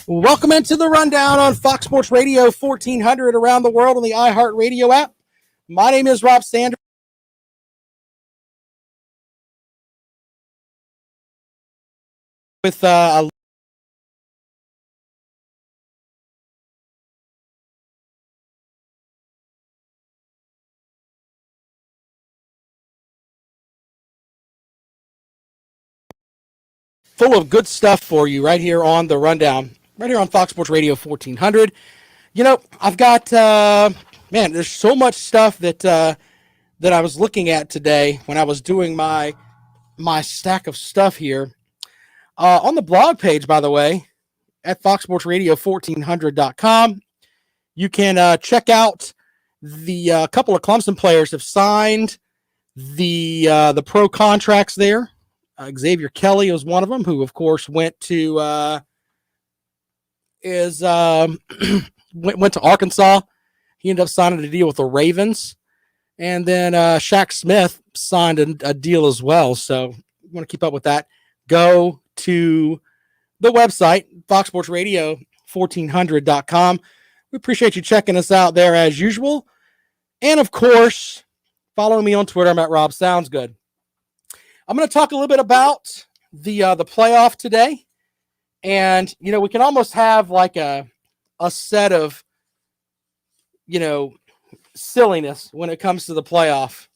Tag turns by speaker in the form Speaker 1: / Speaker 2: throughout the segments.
Speaker 1: Welcome into the rundown on Fox Sports Radio 1400 around the world on the iHeartRadio app. My name is Rob Sanders. With a full of good stuff for you right here on the rundown, right here on Fox Sports Radio 1400. You know, I've got there's so much stuff that I was looking at today when I was doing my stack of stuff here on the blog page. By the way, at foxsportsradio1400.com, you can check out the couple of Clemson players have signed the pro contracts there. Xavier Kelly was one of them, who of course went to went to Arkansas. He ended up signing a deal with the Ravens, and then Shaq Smith signed a deal as well. So you want to keep up with that, go to the website foxsportsradio1400.com. We appreciate you checking us out there as usual, and of course, follow me on Twitter. I'm at Rob Sounds Good. I'm going to talk a little bit about the playoff today, and we can almost have like a set of silliness when it comes to the playoff.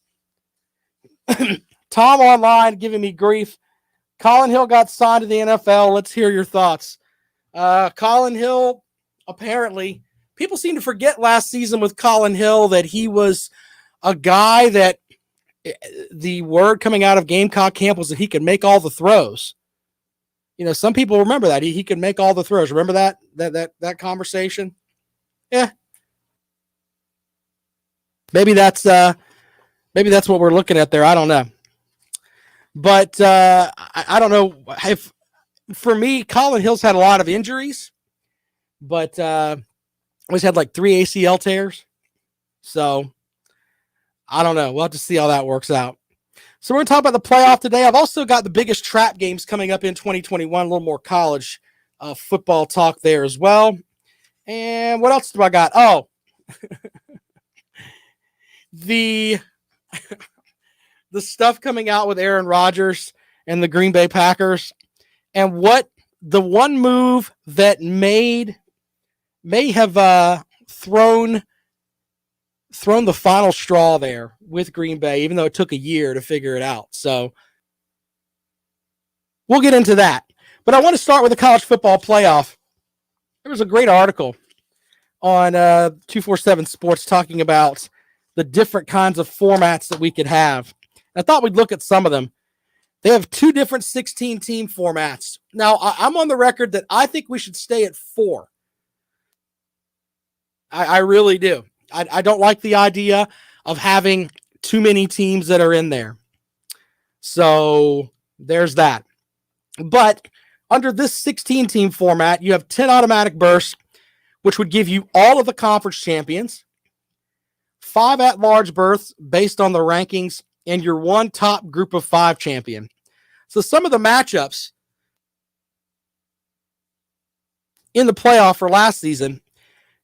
Speaker 1: Tom online giving me grief. Colin Hill got signed to the NFL. Let's hear your thoughts. Colin Hill, apparently, people seem to forget last season with Colin Hill that he was a guy that the word coming out of Gamecock camp was that he could make all the throws. Some people remember that he could make all the throws. Remember that conversation? Yeah. Maybe that's what we're looking at there. I don't know. But I don't know if, for me, Colin Hill's had a lot of injuries, but always had like 3 ACL tears. So I don't know. We'll have to see how that works out. So we're going to talk about the playoff today. I've also got the biggest trap games coming up in 2021, a little more college football talk there as well. And what else do I got? Oh, the stuff coming out with Aaron Rodgers and the Green Bay Packers, and what the one move that may have thrown the final straw there with Green Bay, even though it took a year to figure it out. So we'll get into that. But I want to start with the college football playoff. There was a great article on 247 Sports talking about the different kinds of formats that we could have. I thought we'd look at some of them. They have 2 different 16-team formats. Now, I'm on the record that I think we should stay at 4. I really do. I don't like the idea of having too many teams that are in there. So there's that. But under this 16-team format, you have 10 automatic berths, which would give you all of the conference champions, 5 at-large berths based on the rankings, and your 1 top group of 5 champion. So some of the matchups in the playoff for last season,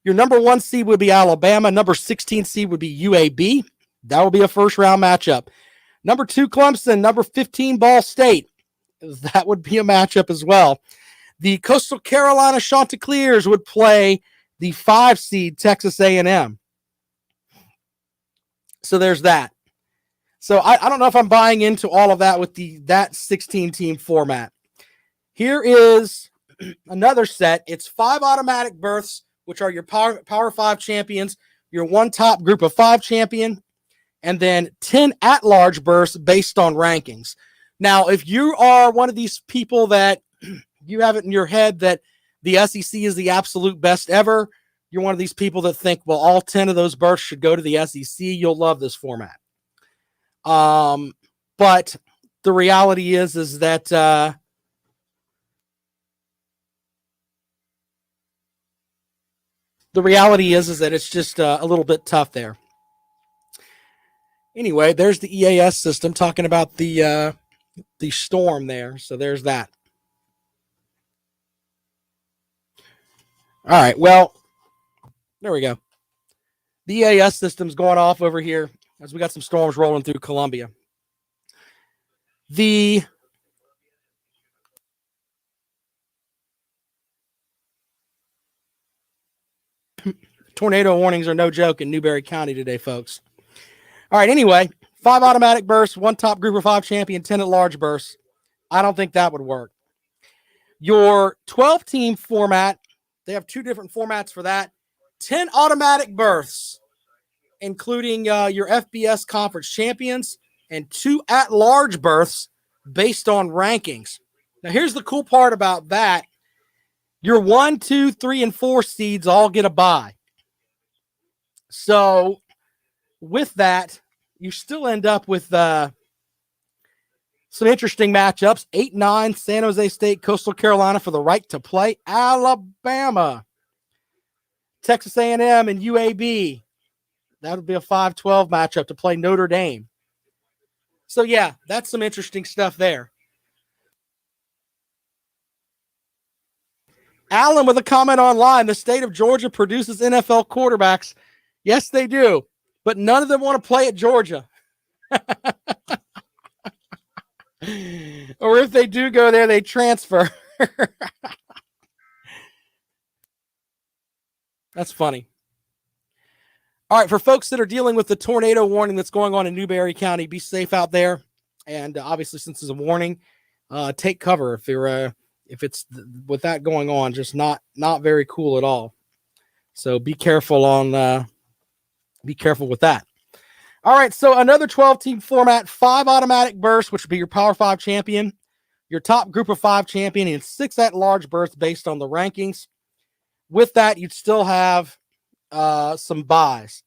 Speaker 1: your number 1 seed would be Alabama. Number 16 seed would be UAB. That will be a first-round matchup. Number 2, Clemson. Number 15, Ball State. That would be a matchup as well. The Coastal Carolina Chanticleers would play the 5 seed Texas A&M. So there's that. So I don't know if I'm buying into all of that with that 16-team format. Here is another set. It's 5 automatic berths, which are your Power 5 champions, your 1 top group of 5 champion, and then 10 at-large berths based on rankings. Now, if you are one of these people that you have it in your head that the SEC is the absolute best ever, you're one of these people that think, well, all 10 of those berths should go to the SEC, you'll love this format. But the reality is that it's just a little bit tough there. Anyway, there's the EAS system talking about the storm there. So there's that. All right. Well, there we go. The EAS system's going off over here as we got some storms rolling through Columbia. The tornado warnings are no joke in Newberry County today, folks. All right. Anyway, 5 automatic bursts, 1 top group of 5 champion, 10 at large bursts. I don't think that would work. Your 12-team format, they have 2 different formats for that. 10 automatic berths, including your FBS conference champions, and 2 at-large berths based on rankings. Now, here's the cool part about that. Your 1, 2, 3, and 4 seeds all get a bye. So, with that, you still end up with some interesting matchups. 8-9, San Jose State, Coastal Carolina for the right to play Alabama. Texas A&M and UAB. That would be a 5-12 matchup to play Notre Dame. So, yeah, that's some interesting stuff there. Alan with a comment online. The state of Georgia produces NFL quarterbacks. Yes, they do. But none of them want to play at Georgia. Or if they do go there, they transfer. That's funny. All right, for folks that are dealing with the tornado warning that's going on in Newberry County, be safe out there. And obviously, since it's a warning, take cover if it's with that going on. Just not very cool at all. So be careful with that. All right, so another 12-team format, 5 automatic berths, which would be your Power 5 champion, your top group of 5 champion, and 6 at-large berths based on the rankings. With that, you'd still have some buys.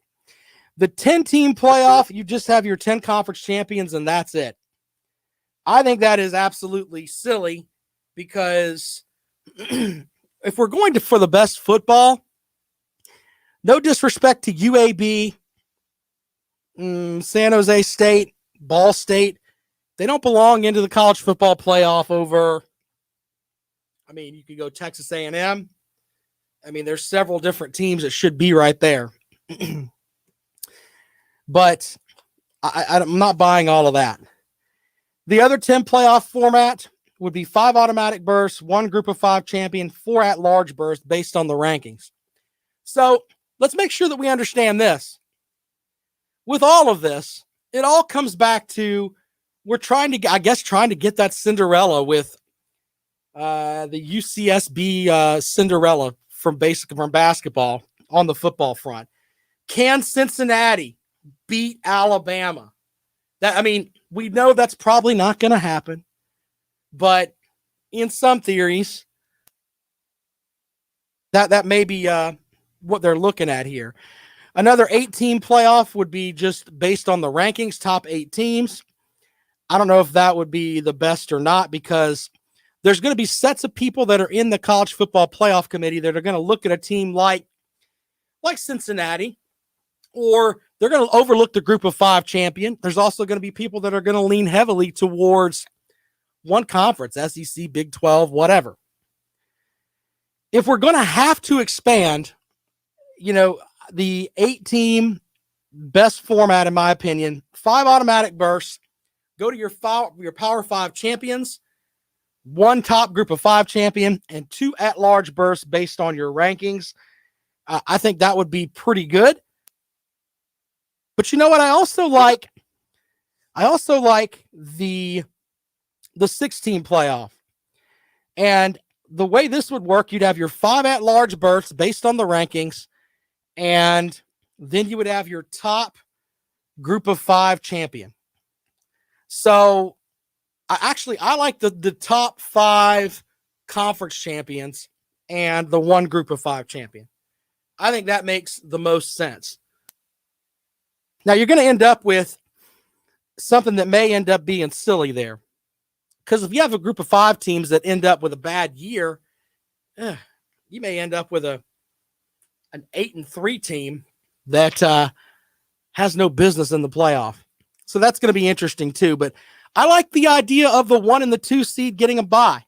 Speaker 1: The 10-team playoff, you just have your 10 conference champions, and that's it. I think that is absolutely silly because if we're going for the best football, no disrespect to UAB, San Jose State, Ball State, they don't belong into the college football playoff over, you could go Texas A&M. There's several different teams that should be right there. But I'm not buying all of that. The other 10 playoff format would be 5 automatic berths, 1 group of 5 champion, 4 at-large berths based on the rankings. So let's make sure that we understand this. With all of this, it all comes back to we're trying to get that Cinderella with the UCSB Cinderella from basketball on the football front. Can Cincinnati beat Alabama? We know that's probably not going to happen, but in some theories, that may be what they're looking at here. Another 8-team playoff would be just based on the rankings, top 8 teams. I don't know if that would be the best or not because there's going to be sets of people that are in the college football playoff committee that are going to look at a team like Cincinnati, or they're going to overlook the group of 5 champion. There's also going to be people that are going to lean heavily towards one conference, SEC, Big 12, whatever. If we're going to have to expand, the 8-team best format, in my opinion, 5 automatic berths, go to your Power 5 champions, 1 top group of 5 champion, and 2 at-large berths based on your rankings. I think that would be pretty good. But you know what? I also like the 6-team playoff. And the way this would work, you'd have your 5 at-large berths based on the rankings, and then you would have your top group of 5 champion. So I like the top 5 conference champions and the 1 group of 5 champion. I think that makes the most sense. Now you're going to end up with something that may end up being silly there. Because if you have a group of 5 teams that end up with a bad year, you may end up with an 8-3 team that has no business in the playoff. So that's going to be interesting too. But I like the idea of the 1 and the 2 seed getting a bye.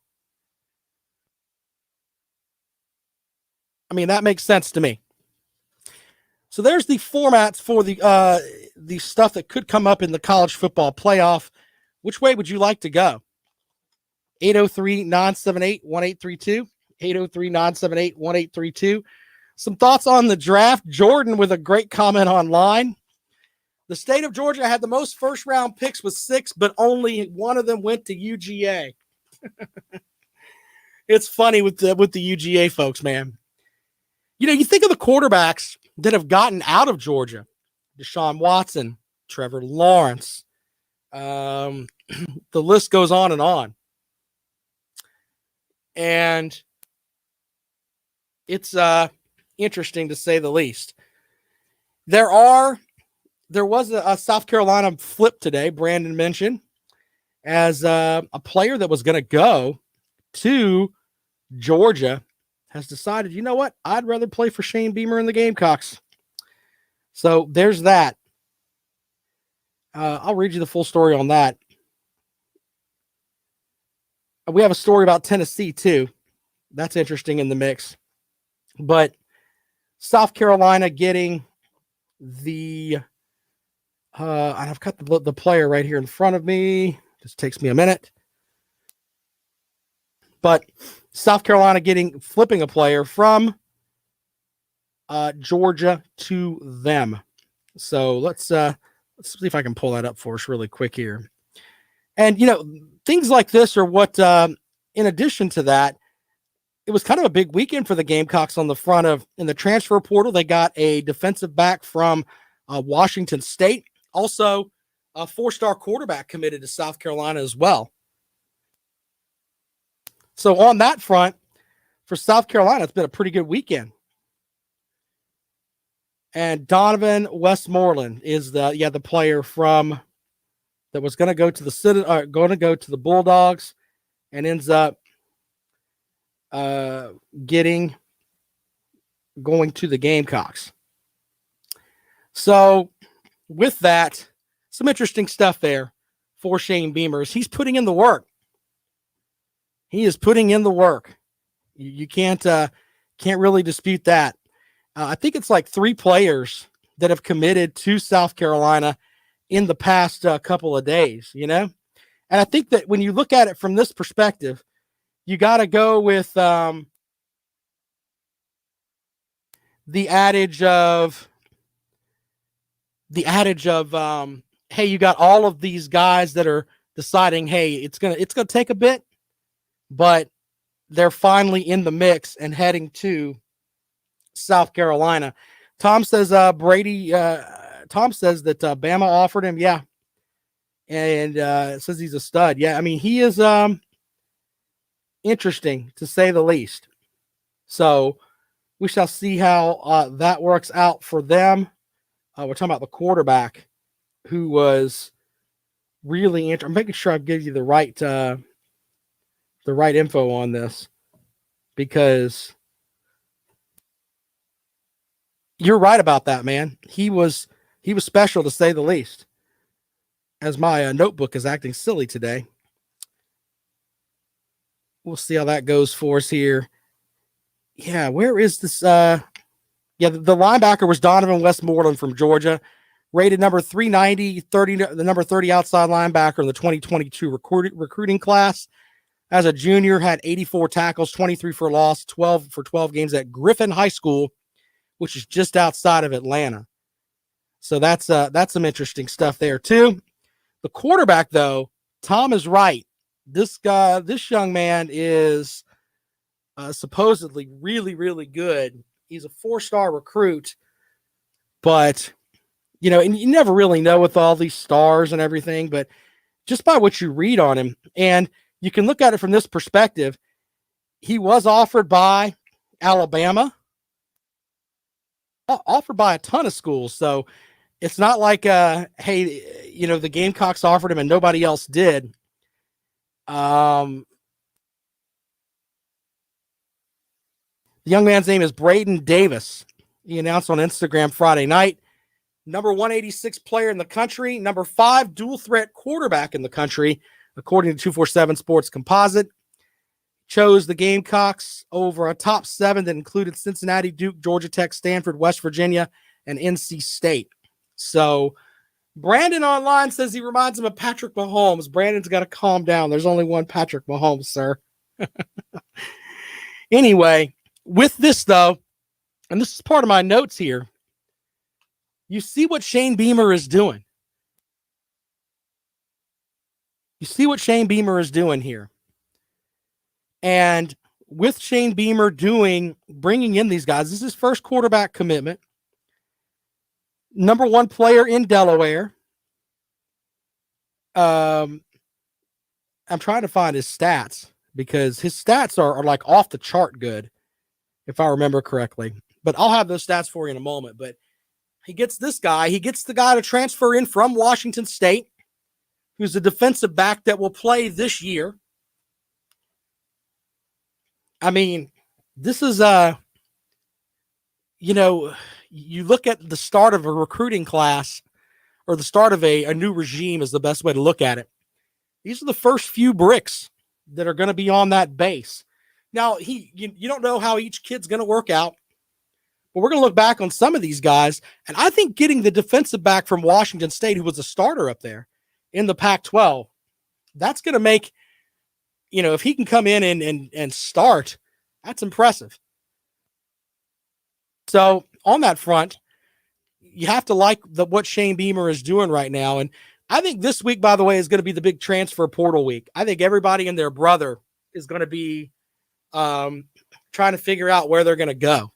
Speaker 1: I mean, that makes sense to me. So there's the formats for the stuff that could come up in the college football playoff. Which way would you like to go? 803-978-1832. 803-978-1832. Some thoughts on the draft. Jordan with a great comment online. The state of Georgia had the most first-round picks with 6, but only one of them went to UGA. It's funny with the UGA folks, man. You know, you think of the quarterbacks that have gotten out of Georgia. Deshaun Watson, Trevor Lawrence. The list goes on and on. And it's interesting to say the least. There was a South Carolina flip today, Brandon mentioned, as a player that was going to go to Georgia has decided, you know what, I'd rather play for Shane Beamer and the Gamecocks. So there's that. I'll read you the full story on that. We have a story about Tennessee too. That's interesting in the mix. But South Carolina getting the I've got the player right here in front of me. Just takes me a minute. But South Carolina flipping a player from Georgia to them. So let's see if I can pull that up for us really quick here. And, you know, things like this are what, in addition to that, it was kind of a big weekend for the Gamecocks on the front of, in the transfer portal, they got a defensive back from Washington State. Also, a 4-star quarterback committed to South Carolina as well. So on that front, for South Carolina, it's been a pretty good weekend. And Donovan Westmoreland is the player from that was going to go to the Bulldogs, and ends up going to the Gamecocks. So with that, some interesting stuff there for Shane Beamer. He's putting in the work. He is putting in the work. You can't really dispute that. I think it's like 3 players that have committed to South Carolina in the past couple of days, you know? And I think that when you look at it from this perspective, you got to go with the adage of hey, you got all of these guys that are deciding, hey, it's gonna take a bit, but they're finally in the mix and heading to South Carolina. Tom says Tom says that Bama offered him, yeah, and says he's a stud. Yeah, I mean, he is interesting to say the least. So we shall see how that works out for them. We're talking about the quarterback who was really interesting. I'm making sure I give you the right info on this, because you're right about that, man. He was special to say the least. As my notebook is acting silly today. We'll see how that goes for us here. Yeah, where is this? The linebacker was Donovan Westmoreland from Georgia, rated number 390, the number 30 outside linebacker in the 2022 recruiting class. As a junior, had 84 tackles, 23 for loss, 12 games at Griffin High School, which is just outside of Atlanta. So that's some interesting stuff there too. The quarterback, though, Tom is right. This young man is supposedly really, really good. He's a 4-star recruit, but you know, and you never really know with all these stars and everything, but just by what you read on him, and you can look at it from this perspective. He was offered by Alabama, offered by a ton of schools. So it's not like, hey, you know, the Gamecocks offered him and nobody else did. The young man's name is Braden Davis. He announced on Instagram Friday night. Number 186 player in the country. Number 5 dual threat quarterback in the country, according to 247 Sports Composite. chose the Gamecocks over a top 7 that included Cincinnati, Duke, Georgia Tech, Stanford, West Virginia, and NC State. So Brandon online says he reminds him of Patrick Mahomes. Brandon's got to calm down. There's only one Patrick Mahomes, sir. Anyway, with this, though, and this is part of my notes here, you see what Shane Beamer is doing. You see what Shane Beamer is doing here. And with Shane Beamer bringing in these guys, this is his first quarterback commitment. Number 1 player in Delaware. I'm trying to find his stats because his stats are like off the chart good, if I remember correctly. But I'll have those stats for you in a moment. But he gets this guy. He gets the guy to transfer in from Washington State, who's a defensive back that will play this year. I mean, this is you look at the start of a recruiting class or the start of a new regime is the best way to look at it. These are the first few bricks that are going to be on that base. Now, you don't know how each kid's going to work out, but we're going to look back on some of these guys. And I think getting the defensive back from Washington State, who was a starter up there in the Pac-12, that's going to make, if he can come in and start, that's impressive. So on that front, you have to like what Shane Beamer is doing right now. And I think this week, by the way, is going to be the big transfer portal week. I think everybody and their brother is going to be trying to figure out where they're going to go.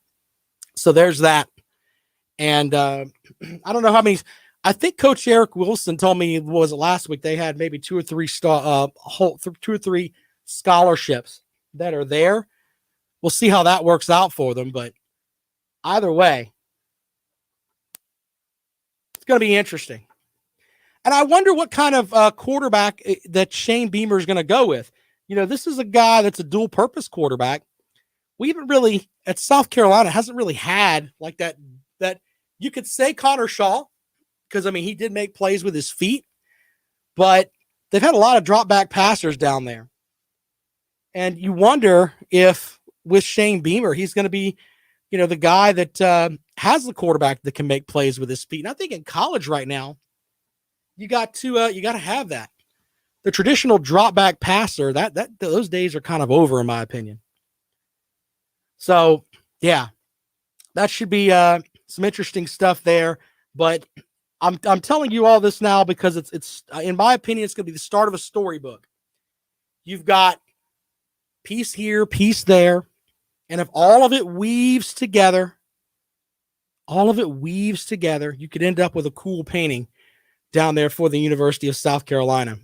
Speaker 1: So there's that. And I don't know how many. I think Coach Eric Wilson told me, was it last week, they had maybe 2 or 3 scholarships that are there. We'll see how that works out for them. But either way, it's going to be interesting. And I wonder what kind of quarterback that Shane Beamer is going to go with. This is a guy that's a dual purpose quarterback. We haven't really, at South Carolina, hasn't really had like that you could say Connor Shaw, because, he did make plays with his feet, but they've had a lot of drop back passers down there. And you wonder if with Shane Beamer, he's going to be, the guy that has the quarterback that can make plays with his feet. And I think in college right now, you got to have that. The traditional drop back passer, those days are kind of over, in my opinion. So, yeah, that should be some interesting stuff there. But I'm telling you all this now because it's in my opinion, it's going to be the start of a storybook. You've got piece here, piece there, and if all of it weaves together, you could end up with a cool painting down there for the University of South Carolina.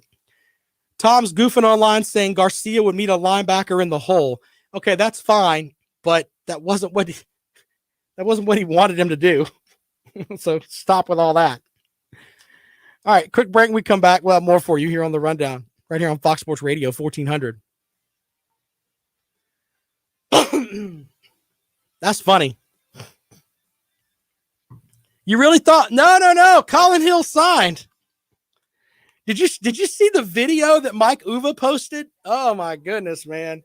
Speaker 1: Tom's goofing online saying Garcia would meet a linebacker in the hole. Okay, that's fine, but that wasn't what he wanted him to do. So stop with all that. All right, quick break. When we come back, we'll have more for you here on the Rundown, right here on Fox Sports Radio 1400. That's funny. You really thought? No. Colin Hill signed. Did you see the video that Mike Uva posted? Oh my goodness, man.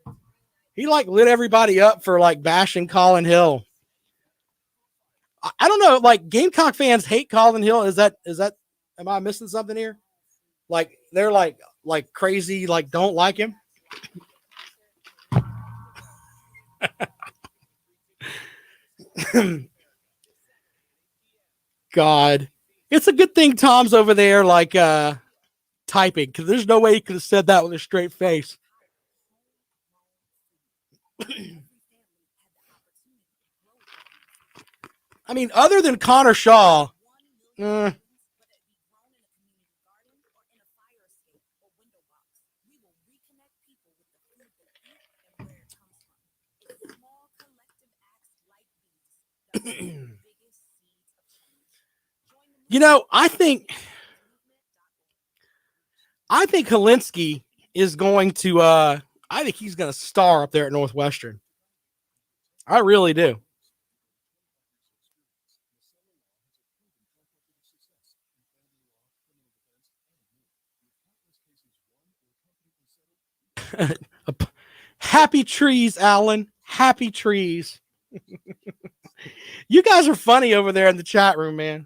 Speaker 1: He lit everybody up for bashing Colin Hill. I don't know, Gamecock fans hate Colin Hill. Is that am I missing something here? They're crazy, don't like him. God. It's a good thing Tom's over there typing, because there's no way he could have said that with a straight face. Other than Connor Shaw, I think Helinski is going to I think he's going to star up there at Northwestern. I really do. Happy trees, Alan. Happy trees. You guys are funny over there in the chat room, man.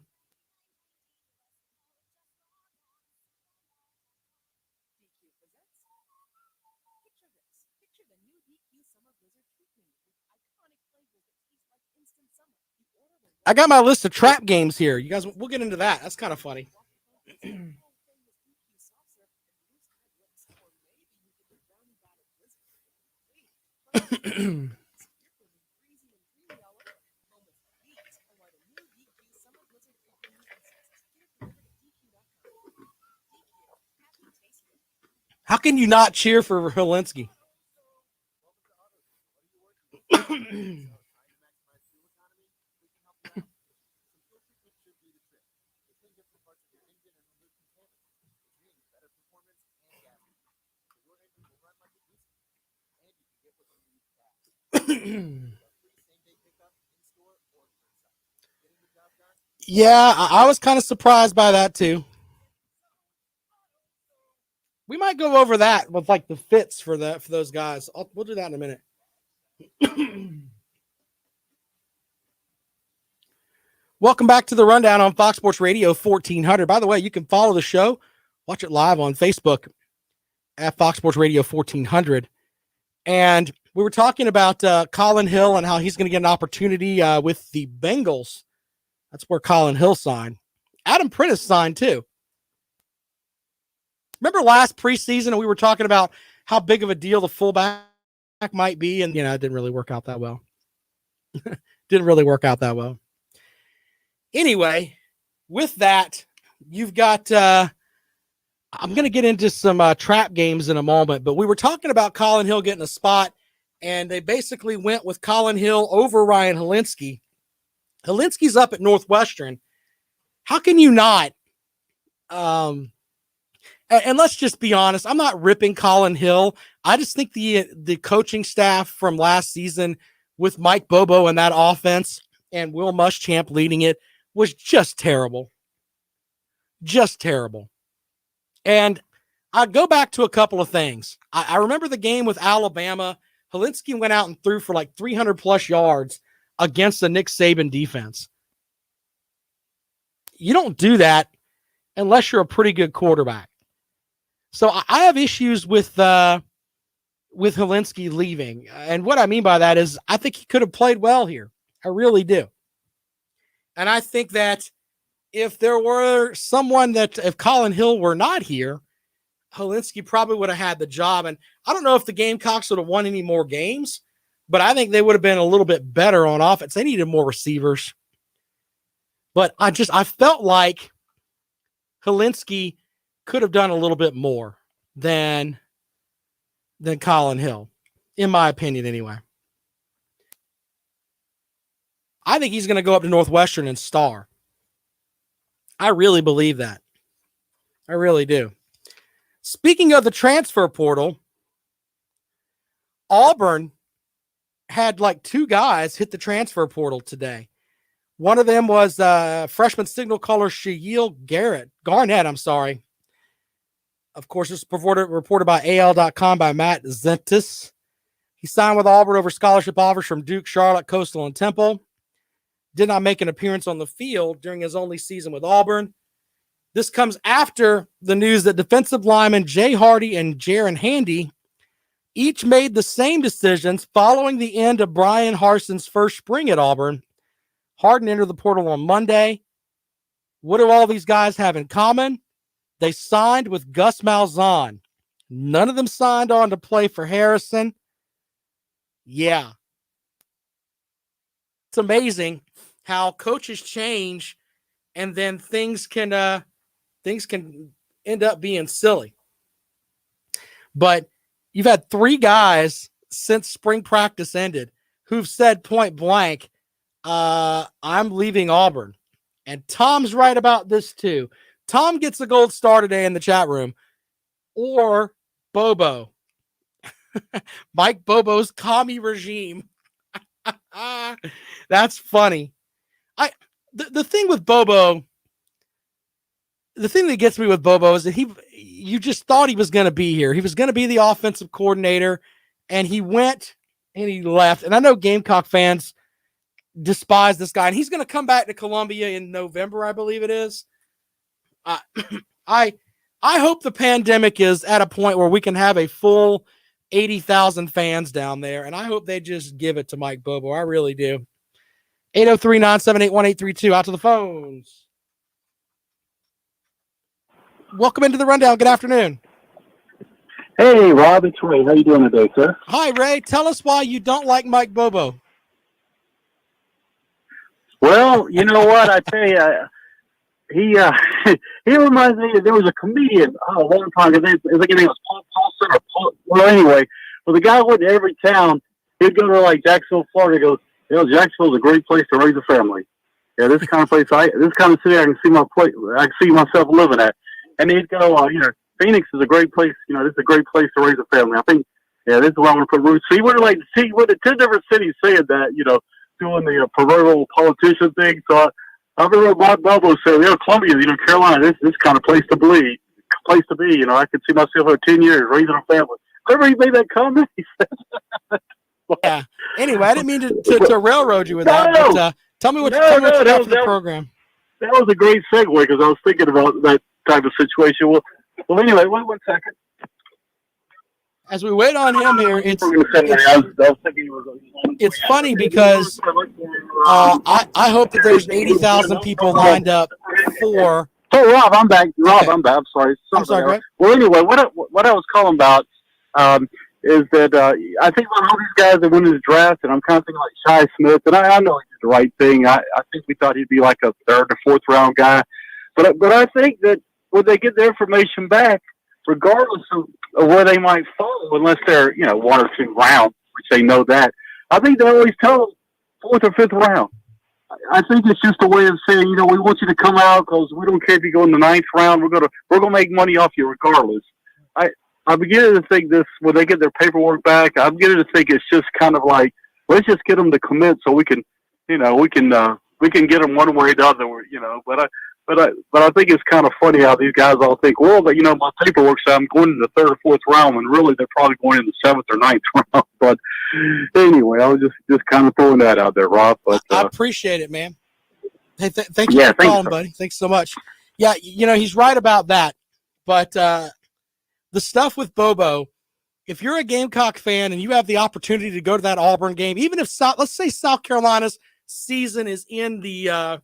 Speaker 1: I got my list of trap games here. You guys, we'll get into that. That's kind of funny. How can you not cheer for Helinski? Yeah, I was kind of surprised by that too. We might go over that with like the fits for those guys. We'll do that in a minute. Welcome back to the Rundown on Fox Sports Radio 1400. By the way, you can follow the show, watch it live on Facebook at Fox Sports Radio 1400. And we were talking about Colin Hill and how he's going to get an opportunity with the Bengals. That's where Colin Hill signed. Adam Prentice signed too. Remember last preseason, we were talking about how big of a deal the fullback might be, and it didn't really work out that well. Anyway, with that, you've got. I'm going to get into some trap games in a moment, but we were talking about Colin Hill getting a spot, and they basically went with Colin Hill over Ryan Helinski. Helinski's up at Northwestern. How can you not? And let's just be honest, I'm not ripping Colin Hill. I just think the coaching staff from last season with Mike Bobo and that offense and Will Muschamp leading it was just terrible. Just terrible. And I go back to a couple of things. I remember the game with Alabama. Helinski went out and threw for like 300 plus yards against the Nick Saban defense. You don't do that unless you're a pretty good quarterback. So I have issues with Helinski leaving. And what I mean by that is I think he could have played well here. I really do. And I think that if there were someone if Colin Hill were not here, Helinski probably would have had the job. And I don't know if the Gamecocks would have won any more games, but I think they would have been a little bit better on offense. They needed more receivers. But I felt like Helinski could have done a little bit more than Colin Hill, in my opinion anyway. I think he's going to go up to Northwestern and star. I really believe that. I really do. Speaking of the transfer portal, Auburn had like two guys hit the transfer portal today. One of them was freshman signal caller Shaquille Garnett. I'm sorry. Of course, this was reported by AL.com by Matt Zentis. He signed with Auburn over scholarship offers from Duke, Charlotte, Coastal, and Temple. Did not make an appearance on the field during his only season with Auburn. This comes after the news that defensive linemen Jay Hardy and Jaron Handy each made the same decisions following the end of Brian Harson's first spring at Auburn. Harden entered the portal on Monday. What do all these guys have in common? They signed with Gus Malzahn. None of them signed on to play for Harrison. Yeah. It's amazing how coaches change and then things can end up being silly. But you've had three guys since spring practice ended who've said point blank, I'm leaving Auburn. And Tom's right about this too. Tom gets a gold star today in the chat room. Or Bobo. Mike Bobo's commie regime. That's funny. The thing with Bobo, the thing that gets me with Bobo is that you just thought he was going to be here. He was going to be the offensive coordinator, and he went and he left. And I know Gamecock fans despise this guy, and he's going to come back to Columbia in November, I believe it is. I hope the pandemic is at a point where we can have a full 80,000 fans down there, and I hope they just give it to Mike Bobo. I really do. 803-978-1832. Out to the phones. Welcome into the rundown. Good afternoon.
Speaker 2: Hey, Rob, it's Ray. How you doing today, sir?
Speaker 1: Hi, Ray. Tell us why you don't like Mike Bobo.
Speaker 2: Well, you know what? I tell you, he reminds me. There was a comedian a long time ago. I think his name was Paul Paulson or Paul. Well, anyway, the guy went to every town. He'd go to like Jacksonville, Florida. He goes, Jacksonville's a great place to raise a family. Yeah, this kind of place. This kind of city I can see I can see myself living at. And he'd go, Phoenix is a great place. This is a great place to raise a family. I think, this is where I want to put roots. So he would the 10 different cities saying that, doing the proverbial politician thing. So I remember Bob Bobo said, Columbia, Carolina, this kind of place to be. I could see myself for 10 years raising a family. Remember he made that comment? He said,
Speaker 1: yeah. Anyway, I didn't mean to railroad you with that. But, tell me what you got for the program.
Speaker 2: That was a great segue because I was thinking about that type of situation. Well, anyway, one second.
Speaker 1: As we wait on him here, it's funny because I hope that there's 80,000 people lined up for.
Speaker 2: Oh, Rob, I'm back. I'm back. I'm sorry.
Speaker 1: I'm sorry, Greg.
Speaker 2: Well, anyway, what I was calling about is that I think about all these guys that win this draft, and I'm kind of thinking like Shi Smith, and I know he did the right thing. I think we thought he'd be like a third or fourth round guy, but I think that when they get their information back, regardless of where they might fall, unless they're, 1 or 2 rounds, which they know that, I think they always tell them 4th or 5th round. I think it's just a way of saying, we want you to come out because we don't care if you go in the 9th round. We're gonna make money off you regardless. I'm beginning to think this when they get their paperwork back. I'm beginning to think it's just kind of like, let's just get them to commit so we can, we can get them one way or the other. But I think it's kind of funny how these guys all think, well, but my paperwork says I'm going in the 3rd or 4th round, when really they're probably going in the 7th or 9th round. But anyway, I was just kind of throwing that out there, Rob. But
Speaker 1: I appreciate it, man. Hey, thank you for calling, buddy. Thanks so much. Yeah, he's right about that. But the stuff with Bobo, if you're a Gamecock fan and you have the opportunity to go to that Auburn game, even if let's say South Carolina's season is in the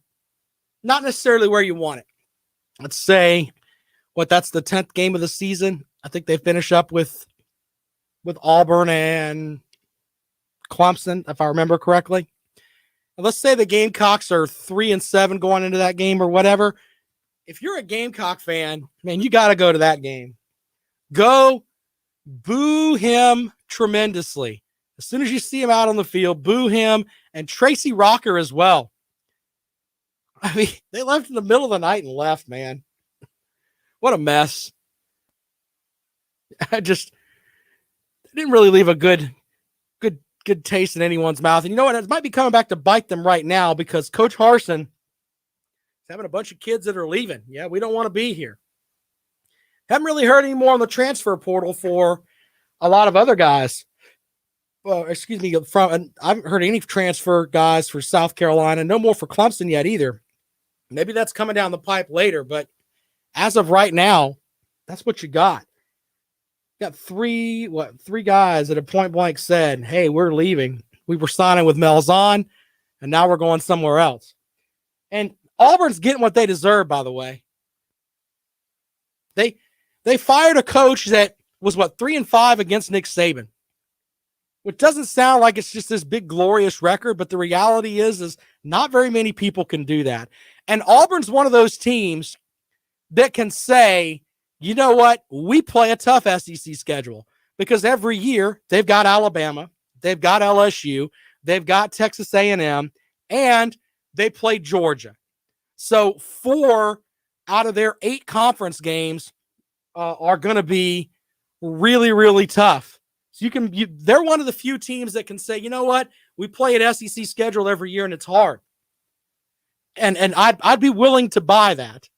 Speaker 1: not necessarily where you want it. Let's say that's the 10th game of the season. I think they finish up with Auburn and Clemson, if I remember correctly. And let's say the Gamecocks are 3-7 going into that game or whatever. If you're a Gamecock fan, man, you got to go to that game. Go boo him tremendously. As soon as you see him out on the field, boo him, and Tracy Rocker as well. I mean, they left in the middle of the night and left, man. What a mess. I didn't really leave a good taste in anyone's mouth. And you know what? It might be coming back to bite them right now because Coach Harsin is having a bunch of kids that are leaving. Yeah, we don't want to be here. Haven't really heard any more on the transfer portal for a lot of other guys. Well, excuse me, I haven't heard any transfer guys for South Carolina. No more for Clemson yet either. Maybe that's coming down the pipe later, but as of right now, that's what you got. You got three guys that have point blank said, hey, we're leaving. We were signing with Malzahn, and now we're going somewhere else. And Auburn's getting what they deserve, by the way. They fired a coach that was, 3-5 against Nick Saban. Which doesn't sound like it's just this big, glorious record, but the reality is not very many people can do that. And Auburn's one of those teams that can say, you know what, we play a tough SEC schedule because every year they've got Alabama, they've got LSU, they've got Texas A&M, and they play Georgia. So 4 out of their 8 conference games are going to be really, really tough. So they're one of the few teams that can say, you know what, we play an SEC schedule every year and it's hard. And I'd be willing to buy that.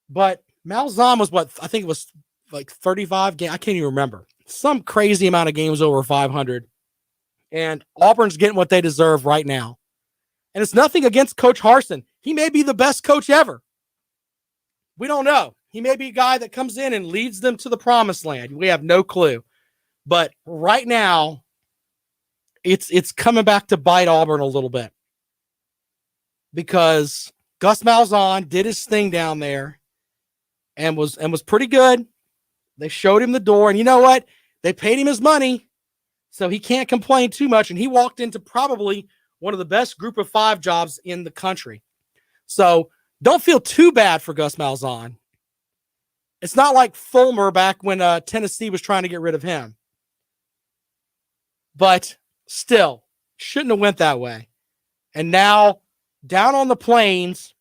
Speaker 1: But Malzahn was I think it was like 35 games. I can't even remember. some crazy amount of games over 500. And Auburn's getting what they deserve right now. And it's nothing against Coach Harsin. He may be the best coach ever. We don't know. He may be a guy that comes in and leads them to the promised land. We have no clue. But right now, it's coming back to bite Auburn a little bit. Because Gus Malzahn did his thing down there and was pretty good. They showed him the door. And you know what? They paid him his money, so he can't complain too much. And he walked into probably one of the best group of 5 jobs in the country. So don't feel too bad for Gus Malzahn. It's not like Fulmer back when Tennessee was trying to get rid of him. But still, shouldn't have went that way. And now, down on the plains,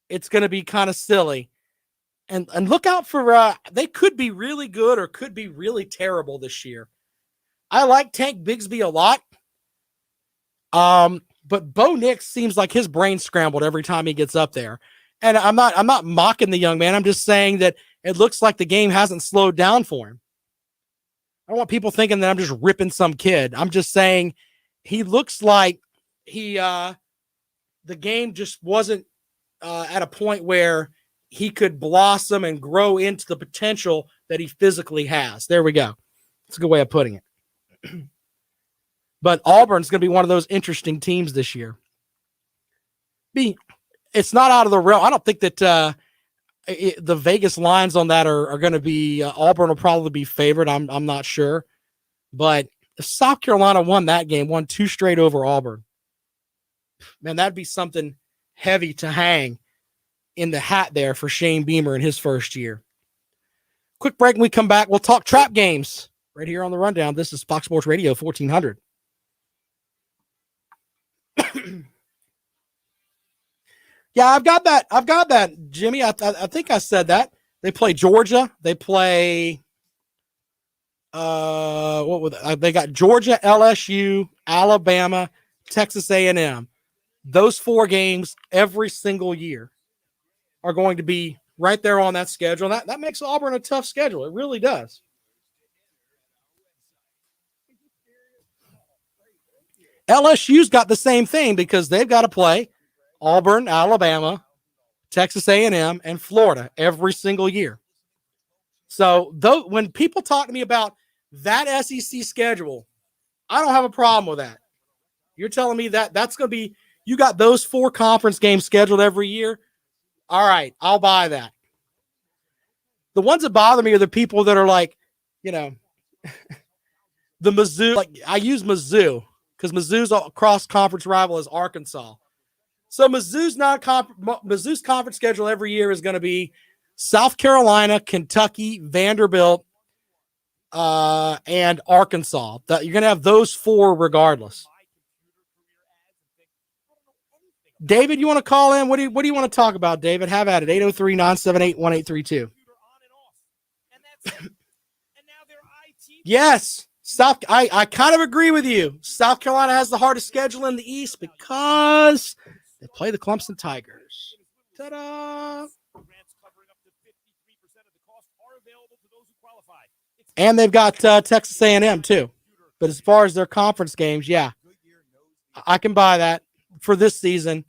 Speaker 1: it's going to be kind of silly. And look out for, they could be really good or could be really terrible this year. I like Tank Bigsby a lot. But Bo Nix seems like his brain scrambled every time he gets up there. And I'm not mocking the young man. I'm just saying that it looks like the game hasn't slowed down for him. I don't want people thinking that I'm just ripping some kid. I'm just saying he looks like the game just wasn't at a point where he could blossom and grow into the potential that he physically has. There we go. That's a good way of putting it. But Auburn's going to be one of those interesting teams this year. It's not out of the realm. I don't think that the Vegas lines on that are going to be Auburn will probably be favored. I'm not sure. But if South Carolina won that game, won 2 straight over Auburn, man, that'd be something heavy to hang in the hat there for Shane Beamer in his first year. Quick break. When we come back, we'll talk trap games right here on the Rundown. This is Fox Sports Radio 1400. Yeah, I've got that, Jimmy. I think I said that. They play Georgia. They play they got Georgia, LSU, Alabama, Texas A&M. Those 4 games every single year are going to be right there on that schedule. That makes Auburn a tough schedule. It really does. LSU's got the same thing because they've got to play Auburn, Alabama, Texas A&M, and Florida every single year. So when people talk to me about that SEC schedule, I don't have a problem with that. You're telling me that that's going to be, you got those 4 conference games scheduled every year. All right, I'll buy that. The ones that bother me are the people that are like, the Mizzou. Like I use Mizzou because Mizzou's cross-conference rival is Arkansas. So Mizzou's conference schedule every year is going to be South Carolina, Kentucky, Vanderbilt, and Arkansas. You're going to have those 4 regardless. David, you want to call in? What do you want to talk about, David? Have at it. 803-978-1832. Yes. I kind of agree with you. South Carolina has the hardest schedule in the East because they play the Clemson Tigers. Ta-da! And they've got Texas A&M too. But as far as their conference games, yeah, I can buy that for this season.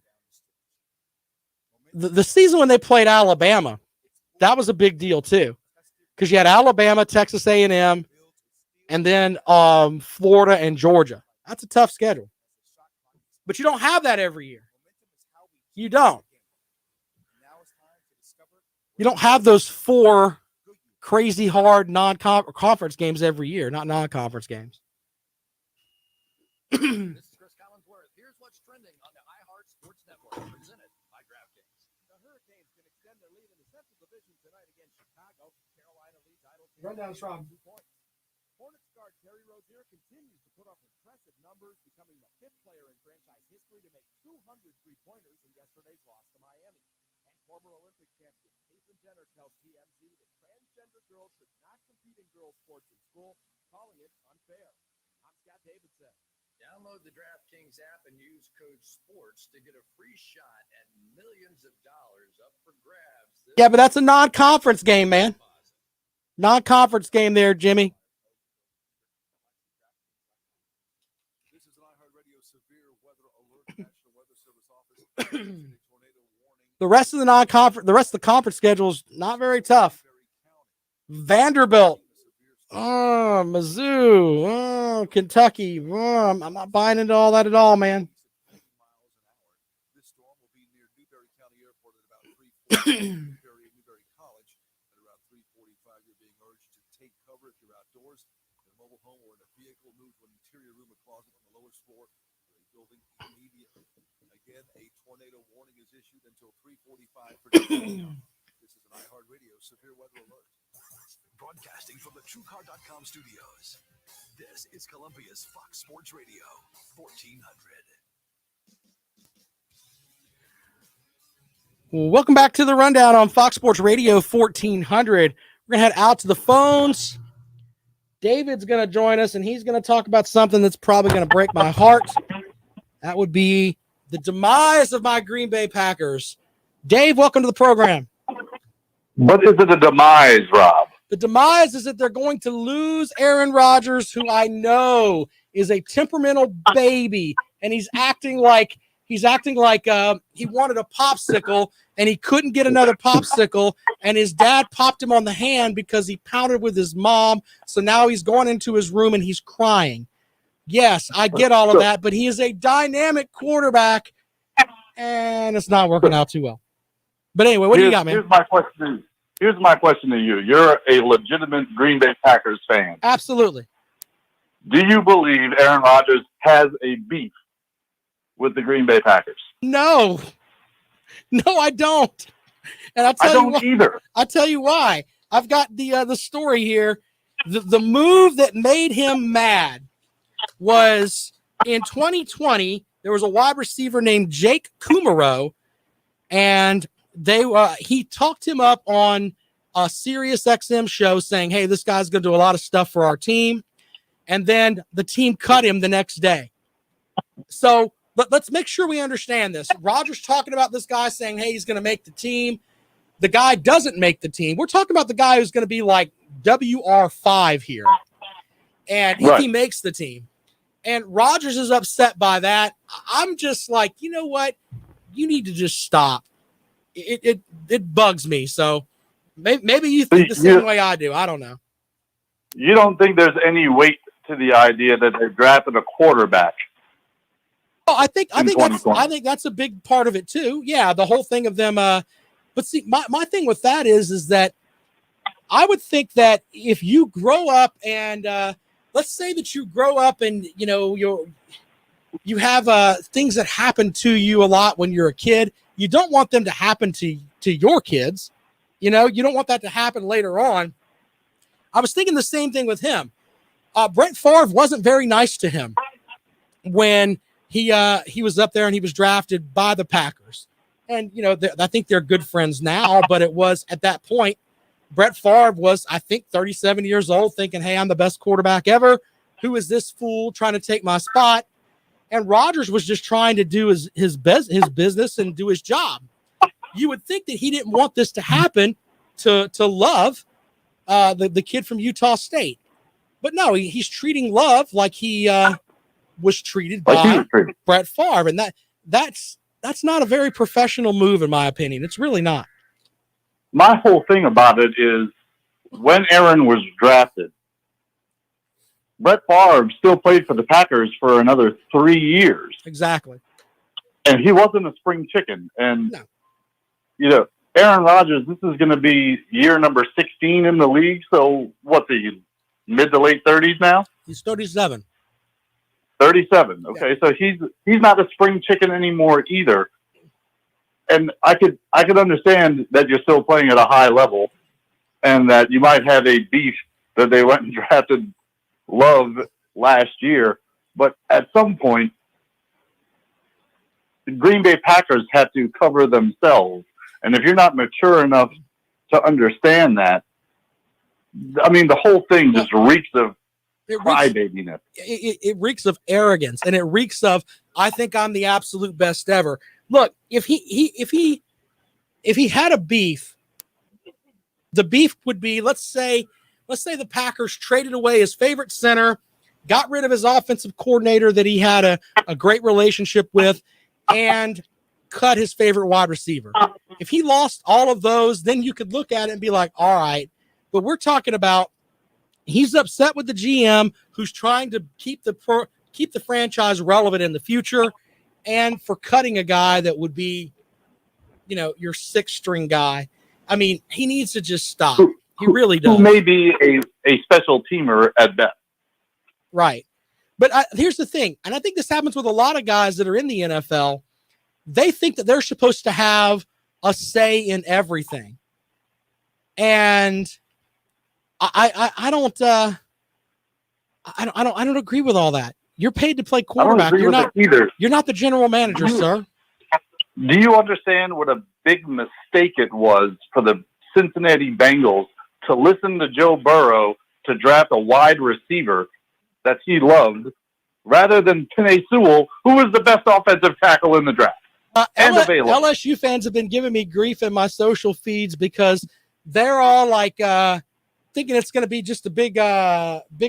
Speaker 1: The season when they played Alabama, that was a big deal too, because you had Alabama, Texas A&M, and then Florida and Georgia. That's a tough schedule. But you don't have that every year. You don't. You don't have those 4 crazy hard non-conference games every year, not non-conference games.
Speaker 3: This is Chris Collinsworth. Here's what's trending on the iHeart Sports Network, presented by DraftKings. The Hurricanes can extend their lead in the Central Division tonight against Chicago. Carolina leads title team.
Speaker 1: Rundown, Schraub.
Speaker 3: 2 points. Hornets guard Terry Rozier continues to put up impressive numbers, becoming the 5th player in franchise history to make 200 3-pointers in yesterday's loss to Miami. And former Olympic champion Caitlin Jenner tells TMZ that transgender girls should not compete in girls' sports in school, calling it unfair. I'm Scott Davidson. Download the DraftKings app and use code SPORTS to get a free shot at millions of dollars up for grabs.
Speaker 1: Yeah, but that's a non-conference game, man. Non-conference game there, Jimmy.
Speaker 3: This is an iHeartRadio severe weather alert. National Weather Service office issued a tornado warning.
Speaker 1: The rest of the conference schedule is not very tough. Vanderbilt, Mizzou, Kentucky. I'm not buying into all that at all, man.
Speaker 3: This storm will be near Newberry County Airport at about 3:40. Newberry College at around 3:45. You're being urged to take cover if you're outdoors in a mobile home or in a vehicle. Move to an interior room or closet on the lowest floor of a building immediately. Again, a tornado warning is issued until 3:45 for today. This is an iHeartRadio severe weather alert.
Speaker 4: Broadcasting from the TrueCar.com studios. This is Columbia's Fox Sports Radio, 1400.
Speaker 1: Welcome back to the rundown on Fox Sports Radio 1400. We're going to head out to the phones. David's going to join us, and he's going to talk about something that's probably going to break my heart. That would be the demise of my Green Bay Packers. Dave, welcome to the program.
Speaker 2: What is it a demise, Rob?
Speaker 1: The demise is that they're going to lose Aaron Rodgers, who I know is a temperamental baby, and he's acting like he wanted a popsicle and he couldn't get another popsicle, and his dad popped him on the hand because he pounded with his mom. So now he's going into his room and he's crying. Yes, I get all of that, but he is a dynamic quarterback, and it's not working out too well. But anyway, what do you got, man?
Speaker 2: Here's my question to you. You're a legitimate Green Bay Packers fan.
Speaker 1: Absolutely.
Speaker 2: Do you believe Aaron Rodgers has a beef with the Green Bay Packers?
Speaker 1: No, I don't. And
Speaker 2: I don't either.
Speaker 1: I'll tell you why. I've got the story here. The move that made him mad was in 2020. There was a wide receiver named Jake Kumaro, and he talked him up on a Sirius XM show saying, hey, this guy's going to do a lot of stuff for our team. And then the team cut him the next day. So let's make sure we understand this. Rodgers talking about this guy saying, hey, he's going to make the team. The guy doesn't make the team. We're talking about the guy who's going to be like WR5 here. And if he makes the team. And Rodgers is upset by that. I'm just like, you know what? You need to just stop. It bugs me. So maybe you think the same way I do. I don't know.
Speaker 2: You don't think there's any weight to the idea that they drafted a quarterback?
Speaker 1: Oh, I think that's a big part of it too. Yeah, the whole thing of them. But see, my thing with that is that I would think that if you grow up and let's say that you grow up and you have things that happen to you a lot when you're a kid. You don't want them to happen to your kids. You don't want that to happen later on. I was thinking the same thing with him. Brett Favre wasn't very nice to him when he was up there and he was drafted by the Packers. And, I think they're good friends now, but it was at that point, Brett Favre was, I think, 37 years old thinking, hey, I'm the best quarterback ever. Who is this fool trying to take my spot? And Rodgers was just trying to do his business and do his job. You would think that he didn't want this to happen to Love, the kid from Utah State. But no, he's treating Love like he was treated by Brett Favre. And that's not a very professional move, in my opinion. It's really not.
Speaker 2: My whole thing about it is when Aaron was drafted, Brett Favre still played for the Packers for another 3 years.
Speaker 1: Exactly.
Speaker 2: And he wasn't a spring chicken. And, Aaron Rodgers, this is going to be year number 16 in the league. So what's he, mid to late 30s now?
Speaker 1: He's 37.
Speaker 2: 37. Okay. Yeah. So he's not a spring chicken anymore either. And I could understand that you're still playing at a high level and that you might have a beef that they went and drafted Love last year, but at some point, the Green Bay Packers had to cover themselves. And if you're not mature enough to understand that, I mean, the whole thing just reeks of crybabiness.
Speaker 1: It reeks of arrogance, and it reeks of, I think I'm the absolute best ever. Look, if he had a beef, the beef would be, let's say the Packers traded away his favorite center, got rid of his offensive coordinator that he had a great relationship with, and cut his favorite wide receiver. If he lost all of those, then you could look at it and be like, all right. But we're talking about he's upset with the GM who's trying to keep the franchise relevant in the future, and for cutting a guy that would be, your sixth string guy. I mean, he needs to just stop. He really does.
Speaker 5: Who may be a special teamer at best.
Speaker 1: Right. But here's the thing, and I think this happens with a lot of guys that are in the NFL. They think that they're supposed to have a say in everything. And I don't agree with all that. You're paid to play quarterback.
Speaker 5: I don't agree with it either.
Speaker 1: You're not the general manager, sir.
Speaker 5: Do you understand what a big mistake it was for the Cincinnati Bengals to listen to Joe Burrow to draft a wide receiver that he loved rather than Penei Sewell, who was the best offensive tackle in the draft? And available.
Speaker 1: LSU fans have been giving me grief in my social feeds because they're all like thinking it's going to be just a big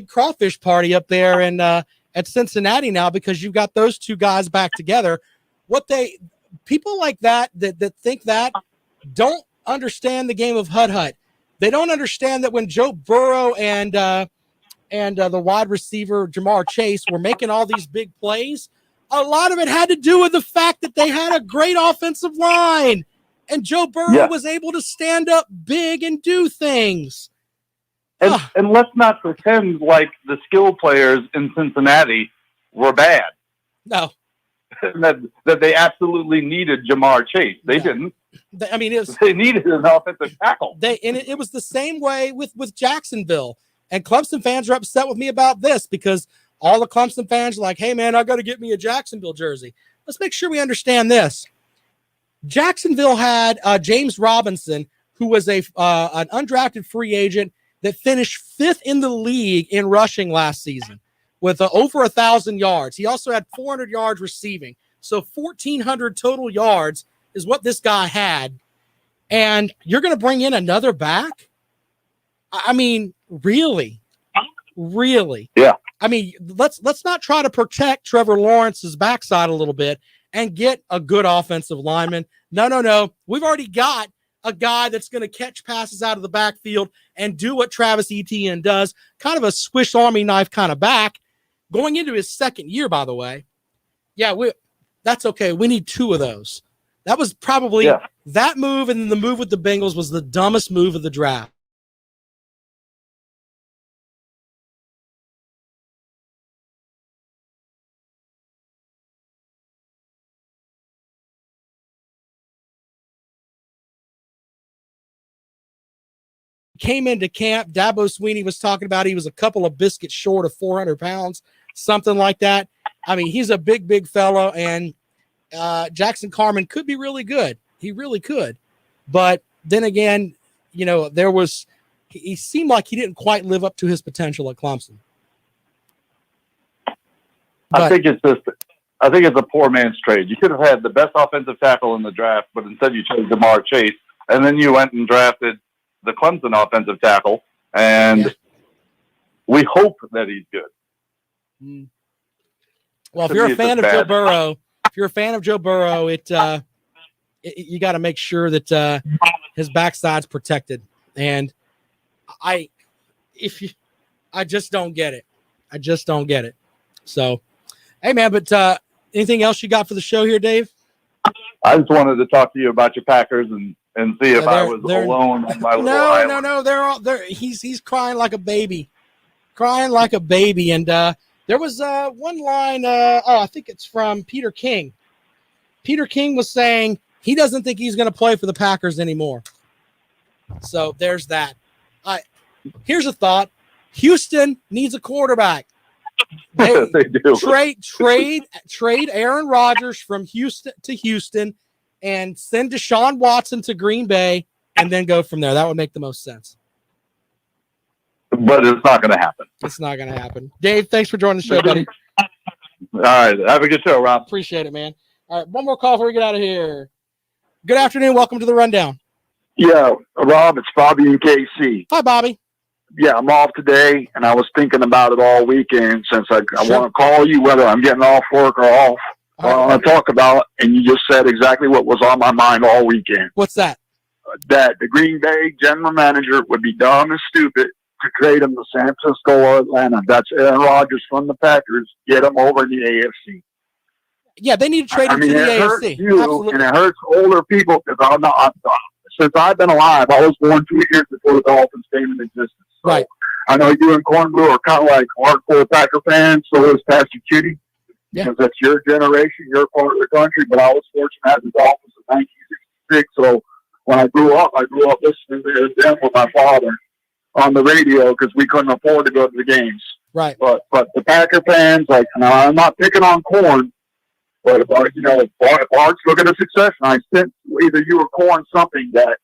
Speaker 1: crawfish party up there and at Cincinnati now because you've got those two guys back together. People like that think that don't understand the game of hut. They don't understand that when Joe Burrow and the wide receiver Jamar Chase were making all these big plays, a lot of it had to do with the fact that they had a great offensive line, and Joe Burrow was able to stand up big and do things.
Speaker 5: And let's not pretend like the skill players in Cincinnati were bad.
Speaker 1: No.
Speaker 5: that they absolutely needed Jamar Chase. They didn't.
Speaker 1: They
Speaker 5: needed an offensive tackle.
Speaker 1: It was the same way with Jacksonville. And Clemson fans are upset with me about this because all the Clemson fans are like, hey, man, I got to get me a Jacksonville jersey. Let's make sure we understand this. Jacksonville had James Robinson, who was an undrafted free agent that finished 5th in the league in rushing last season with over 1,000 yards. He also had 400 yards receiving. So 1,400 total yards is what this guy had. And you're going to bring in another back? I mean, really? Really?
Speaker 5: Yeah.
Speaker 1: I mean, let's not try to protect Trevor Lawrence's backside a little bit and get a good offensive lineman. No. We've already got a guy that's going to catch passes out of the backfield and do what Travis Etienne does, kind of a Swiss Army knife kind of back, going into his second year, by the way. Yeah, that's okay. We need 2 of those. That was probably that move, and then the move with the Bengals was the dumbest move of the draft. Came into camp, Dabo Swinney was talking about he was a couple of biscuits short of 400 pounds, something like that. I mean, he's a big fellow, and Jackson Carman could be really good. He really could. But then again, he seemed like he didn't quite live up to his potential at Clemson.
Speaker 5: I think it's a poor man's trade. You could have had the best offensive tackle in the draft, but instead you chose Jamar Chase, and then you went and drafted the Clemson offensive tackle, and we hope that he's good.
Speaker 1: Well, if you're a fan of Joe Burrow, you got to make sure that his backside's protected. And I just don't get it. I just don't get it. So, hey man, but anything else you got for the show here, Dave?
Speaker 5: I just wanted to talk to you about your Packers and see if I was alone on my little island.
Speaker 1: No. They're all there. He's crying like a baby, And there was one line. I think it's from Peter King. Peter King was saying he doesn't think he's going to play for the Packers anymore. So there's that. Here's a thought: Houston needs a quarterback.
Speaker 5: They do.
Speaker 1: Trade Aaron Rodgers from Houston to Houston, and send Deshaun Watson to Green Bay, and then go from there. That would make the most sense.
Speaker 5: But it's not going to happen.
Speaker 1: It's not going to happen. Dave, thanks for joining the show, buddy.
Speaker 5: All right. Have a good show, Rob.
Speaker 1: Appreciate it, man. All right, one more call before we get out of here. Good afternoon. Welcome to the Rundown.
Speaker 6: Yeah, Rob, it's Bobby in KC.
Speaker 1: Hi, Bobby.
Speaker 6: yeah, I'm off today, and I was thinking about it all weekend since I
Speaker 1: Sure.
Speaker 6: want to call you whether I'm getting off work or off.
Speaker 1: All
Speaker 6: I
Speaker 1: right.
Speaker 6: want to talk about it, and you just said exactly what was on my mind all weekend.
Speaker 1: What's that?
Speaker 6: That the Green Bay general manager would be dumb and stupid to trade him to San Francisco or Atlanta. That's Aaron Rodgers from the Packers. Get him over in the AFC.
Speaker 1: Yeah, they need to trade him to the
Speaker 6: it hurts
Speaker 1: AFC.
Speaker 6: you,
Speaker 1: Absolutely.
Speaker 6: and it hurts older people because since I've been alive, I was born 2 years before the Dolphins came into existence. So
Speaker 1: Right.
Speaker 6: I know you and Cornblue are kind of like hardcore Packer fans. So is Pastor Kitty, because that's your generation, your part of the country. But I was fortunate at the Dolphins in 1966. So when I grew up listening to them with my father on the radio because we couldn't afford to go to the games.
Speaker 1: Right.
Speaker 6: But the Packer fans, like, now I'm not picking on Corn. But Bart's looking at success, and I sent either you or Corn something that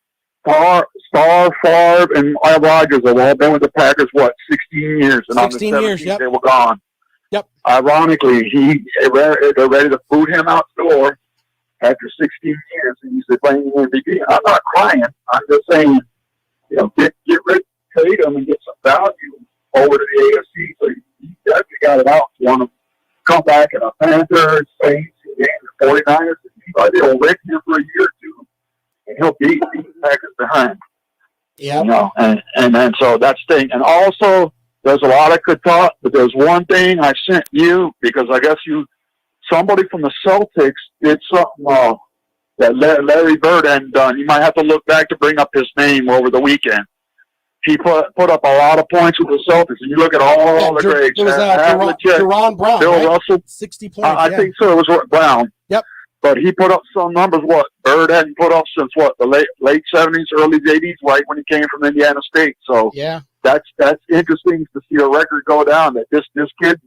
Speaker 6: Favre, and Rodgers have all been with the Packers 16 years, and on the
Speaker 1: 16 years,
Speaker 6: 17th
Speaker 1: yep.
Speaker 6: they were gone.
Speaker 1: Yep.
Speaker 6: Ironically, they're ready to boot him out the door after 16 years, and he's playing MVP. I'm not crying. I'm just saying, get rid, trade him, and get some value over to the AFC. So you definitely got it out for him. Come back in a Panthers, Saints, and the 49ers, and they'll rent him for a year or two, and he'll beat the Packers behind.
Speaker 1: Yeah.
Speaker 6: And then so that's the thing. And also, there's a lot of good talk, but there's one thing I sent you because I guess somebody from the Celtics did something that Larry Bird hadn't done. You might have to look back to bring up his name over the weekend. He put up a lot of points with the Celtics, and you look at all the greats.
Speaker 1: It was Jerron Brown,
Speaker 6: Bill
Speaker 1: right?
Speaker 6: Russell,
Speaker 1: 60 points.
Speaker 6: I think so. It was Brown.
Speaker 1: Yep.
Speaker 6: But he put up some numbers Bird hadn't put up since the late 70s, early 80s, right when he came from Indiana State. So
Speaker 1: yeah,
Speaker 6: that's interesting to see a record go down. That this kid,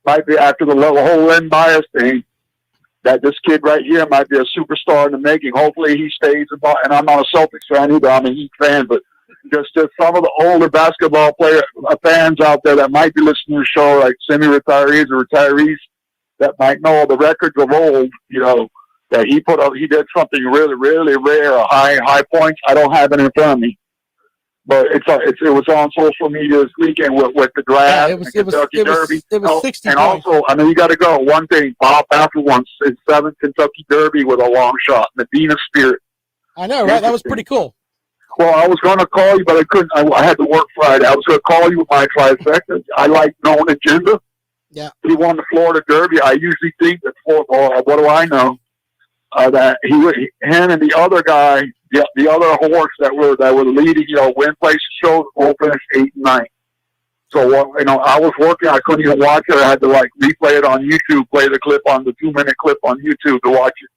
Speaker 6: might be after the whole Len Bias thing. That this kid right here might be a superstar in the making. Hopefully he stays. And I'm not a Celtics fan either. I'm a Heat fan, but just some of the older basketball fans out there that might be listening to the show, like semi-retirees or retirees that might know the records of old, that he put up. He did something really, really rare, high points. I don't have it in front of me, but it was on social media this weekend with the draft.
Speaker 1: Yeah, it was Derby. It was 60
Speaker 6: and
Speaker 1: points.
Speaker 6: Also, I mean, you got to go. One thing, Bob Baffert won his 7th Kentucky Derby with a long shot. Medina Spirit.
Speaker 1: I know, right? That was pretty cool.
Speaker 6: Well, I was going to call you, but I couldn't. I had to work Friday. I was going to call you with my trifecta. I like known agenda.
Speaker 1: Yeah.
Speaker 6: He won the Florida Derby. I usually think that what do I know? That him and the other guy, the other horse that were leading, win place shows, all finished 8 and 9. So I was working. I couldn't even watch it. I had to replay it on YouTube, play the clip on the 2-minute clip on YouTube to watch it.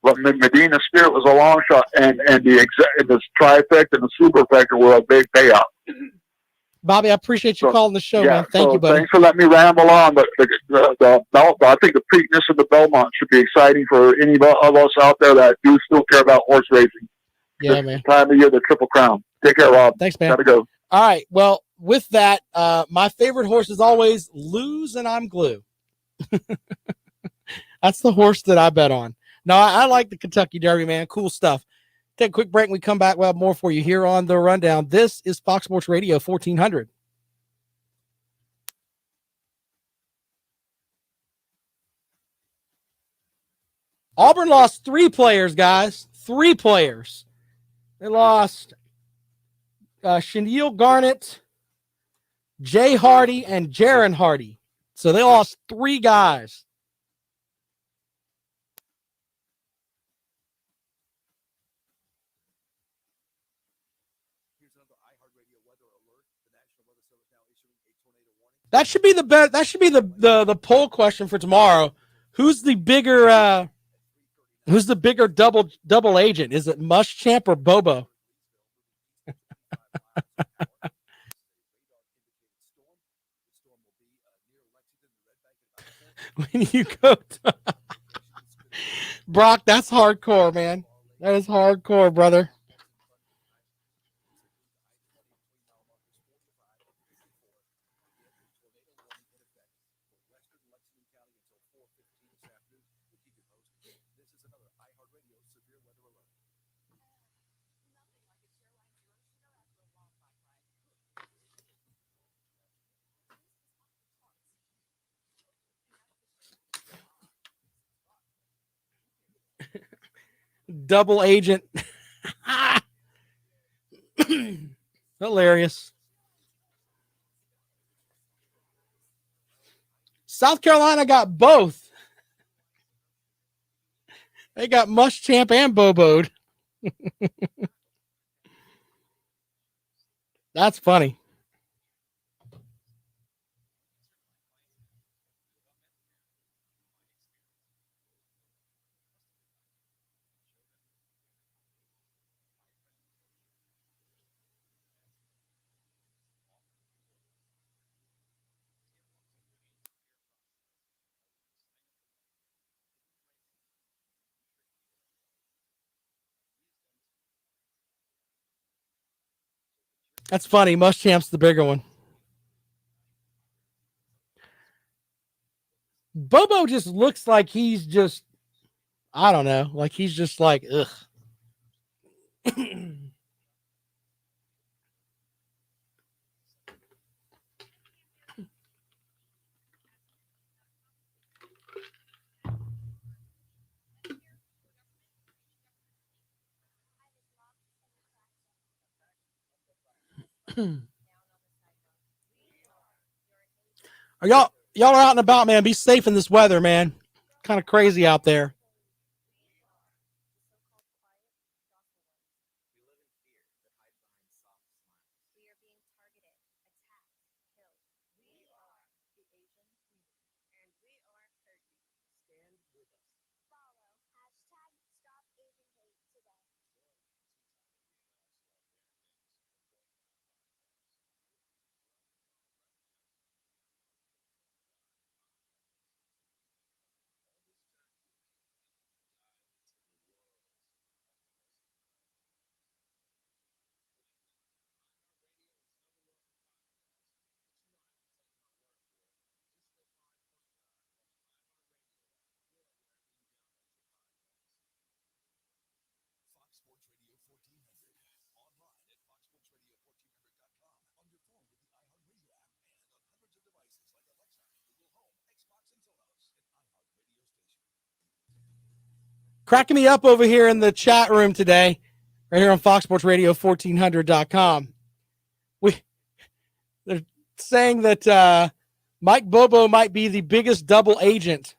Speaker 6: But Medina Spirit was a long shot, and the trifecta and the superfecta were a big payout.
Speaker 1: Bobby, I appreciate you calling the show, man. Thank you, buddy.
Speaker 6: Thanks for letting me ramble on. But I think the Preakness of the Belmont should be exciting for any of us out there that do still care about horse racing.
Speaker 1: Yeah, man.
Speaker 6: Time of year, the Triple Crown. Take care, Rob.
Speaker 1: Thanks, man.
Speaker 6: Gotta go.
Speaker 1: All right. Well, with that, my favorite horse is always Lose and I'm Glue. That's the horse that I bet on. No, I like the Kentucky Derby, man. Cool stuff. Take a quick break. When we come back, we'll have more for you here on The Rundown. This is Fox Sports Radio 1400. Auburn lost 3 players, guys. 3 players. They lost Chenille Garnett, Jay Hardy, and Jaron Hardy. So they lost 3 guys. That should be the best. That should be the poll question for tomorrow. Who's the bigger double agent? Is it Muschamp or Bobo? When you go to Brock, that's hardcore, man. That is hardcore, brother. Double agent. Hilarious. South Carolina got both. They got Muschamp and Boboed. That's funny. That's funny. Muschamp's the bigger one. Bobo just looks like he's just, I don't know, like he's just like, ugh. Are y'all are out and about, man. Be safe in this weather, man. Kind of crazy out there. Cracking me up over here in the chat room today, right here on FoxSportsRadio1400.com. They're saying that Mike Bobo might be the biggest double agent,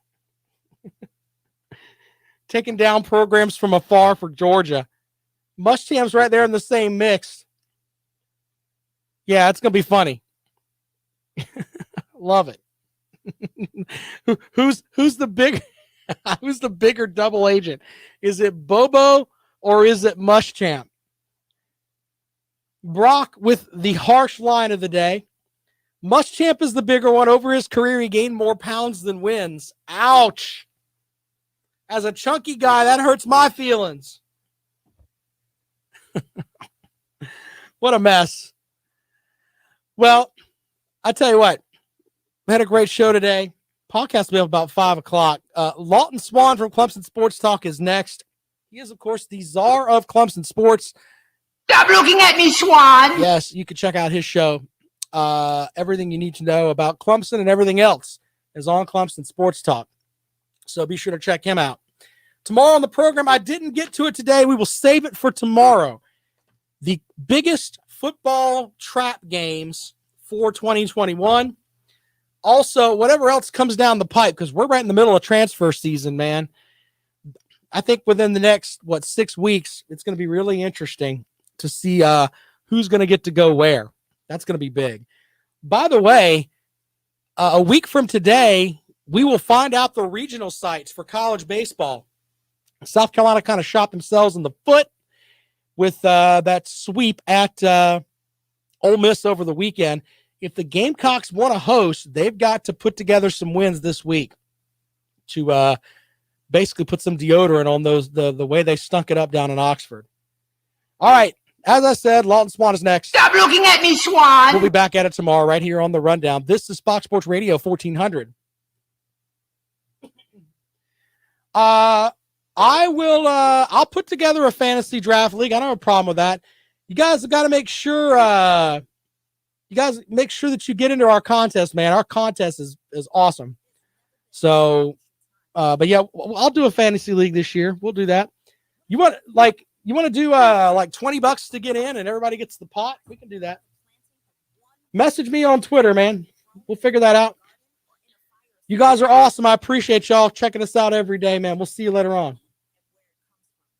Speaker 1: taking down programs from afar for Georgia. Muschamp's right there in the same mix. Yeah, it's gonna be funny. Love it. Who's the big? Who's the bigger double agent? Is it Bobo or is it Muschamp? Brock with the harsh line of the day. Muschamp is the bigger one. Over his career, he gained more pounds than wins. Ouch. As a chunky guy, that hurts my feelings. What a mess. Well, I tell you what, we had a great show today. Podcast will be up about 5 o'clock. Lawton Swan from Clemson Sports Talk is next. He is, of course, the czar of Clemson Sports.
Speaker 7: Stop looking at me, Swan.
Speaker 1: Yes, you can check out his show. Everything you need to know about Clemson and everything else is on Clemson Sports Talk. So be sure to check him out. Tomorrow on the program, I didn't get to it today. We will save it for tomorrow. The biggest football trap games for 2021. Also, whatever else comes down the pipe, because we're right in the middle of transfer season, man. I think within the next, 6 weeks, it's going to be really interesting to see who's going to get to go where. That's going to be big. By the way, a week from today, we will find out the regional sites for college baseball. South Carolina kind of shot themselves in the foot with that sweep at Ole Miss over the weekend. If the Gamecocks want to host, they've got to put together some wins this week to basically put some deodorant on the way they stunk it up down in Oxford. All right. As I said, Lawton Swan is next.
Speaker 7: Stop looking at me, Swan.
Speaker 1: We'll be back at it tomorrow right here on The Rundown. This is Fox Sports Radio 1400. I'll put together a fantasy draft league. I don't have a problem with that. You guys have got to make sure that you get into our contest, man. Our contest is awesome. So, but yeah, I'll do a fantasy league this year. We'll do that. You want to do like $20 to get in and everybody gets the pot? We can do that. Message me on Twitter, man. We'll figure that out. You guys are awesome. I appreciate y'all checking us out every day, man. We'll see you later on.